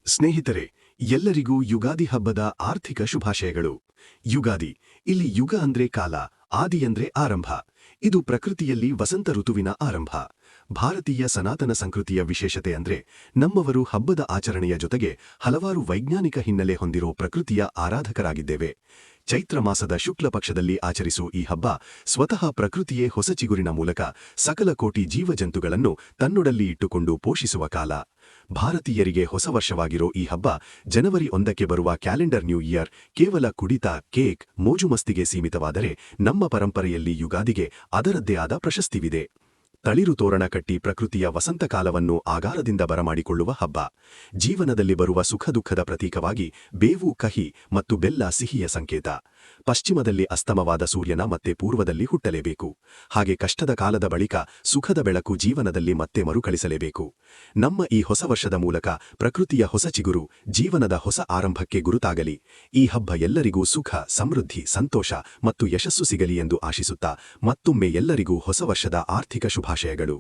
ಸ್ನೇಹಿತರೆ, ಎಲ್ಲರಿಗೂ ಯುಗಾದಿ ಹಬ್ಬದ ಆರ್ಥಿಕ ಶುಭಾಶಯಗಳು. ಯುಗಾದಿ, ಇಲ್ಲಿ ಯುಗ ಅಂದ್ರೆ ಕಾಲ, ಆದಿ ಅಂದ್ರೆ ಆರಂಭ. ಇದು ಪ್ರಕೃತಿಯಲ್ಲಿ ವಸಂತ ಋತುವಿನ ಆರಂಭ. ಭಾರತೀಯ ಸನಾತನ ಸಂಸ್ಕೃತಿಯ ವಿಶೇಷತೆ ಅಂದ್ರೆ ನಮ್ಮವರು ಹಬ್ಬದ ಆಚರಣೆಯ ಜೊತೆಗೆ ಹಲವಾರು ವೈಜ್ಞಾನಿಕ ಹಿನ್ನೆಲೆ ಹೊಂದಿರೋ ಪ್ರಕೃತಿಯ ಆರಾಧಕರಾಗಿದ್ದೇವೆ. ಚೈತ್ರ ಮಾಸದ ಶುಕ್ಲ ಪಕ್ಷದಲ್ಲಿ ಆಚರಿಸುವ ಈ ಹಬ್ಬ ಸ್ವತಃ ಪ್ರಕೃತಿಯೇ ಹೊಸ ಚಿಗುರಿನ ಮೂಲಕ ಸಕಲ ಕೋಟಿ ಜೀವಜಂತುಗಳನ್ನು ತನ್ನೊಡಲ್ಲಿ ಇಟ್ಟುಕೊಂಡು ಪೋಷಿಸುವ ಕಾಲ. ಭಾರತೀಯರಿಗೆ ಹೊಸ ವರ್ಷವಾಗಿರೋ ಈ ಹಬ್ಬ ಜನವರಿ 1ಕ್ಕೆ ಬರುವ ಕ್ಯಾಲೆಂಡರ್ ನ್ಯೂ ಇಯರ್ ಕೇವಲ ಕುಡಿತ, ಕೇಕ್, ಮೋಜುಮಸ್ತಿಗೆ ಸೀಮಿತವಾದರೆ ನಮ್ಮ ಪರಂಪರೆಯಲ್ಲಿ ಯುಗಾದಿಗೆ ಅದರದ್ದೇ ಆದ ಪ್ರಶಸ್ತಿವಿದೆ. ತಳಿರು ತೋರಣ ಕಟ್ಟಿ ಪ್ರಕೃತಿಯ ವಸಂತಕಾಲವನ್ನು ಆಗಾರದಿಂದ ಬರಮಾಡಿಕೊಳ್ಳುವ ಹಬ್ಬ. ಜೀವನದಲ್ಲಿ ಬರುವ ಸುಖ ದುಃಖದ ಪ್ರತೀಕವಾಗಿ ಬೇವು ಕಹಿ ಮತ್ತು ಬೆಲ್ಲ ಸಿಹಿಯ ಸಂಕೇತ. ಪಶ್ಚಿಮದಲ್ಲಿ ಅಸ್ತಮವಾದ ಸೂರ್ಯನ ಮತ್ತೆ ಪೂರ್ವದಲ್ಲಿ ಹುಟ್ಟಲೇಬೇಕು. ಹಾಗೆ ಕಷ್ಟದ ಕಾಲದ ಬಳಿಕ ಸುಖದ ಬೆಳಕು ಜೀವನದಲ್ಲಿ ಮತ್ತೆ ಮರುಕಳಿಸಲೇಬೇಕು. ನಮ್ಮ ಈ ಹೊಸ ವರ್ಷದ ಮೂಲಕ ಪ್ರಕೃತಿಯ ಹೊಸ ಚಿಗುರು, ಜೀವನದ ಹೊಸ ಆರಂಭಕ್ಕೆ ಗುರುತಾಗಲಿ. ಈ ಹಬ್ಬ ಎಲ್ಲರಿಗೂ ಸುಖ, ಸಮೃದ್ಧಿ, ಸಂತೋಷ ಮತ್ತು ಯಶಸ್ಸು ಸಿಗಲಿ ಎಂದು ಆಶಿಸುತ್ತಾ ಮತ್ತೊಮ್ಮೆ ಎಲ್ಲರಿಗೂ ಹೊಸ ವರ್ಷದ ಆರ್ಥಿಕ ಶುಭಾಶಯಗಳು.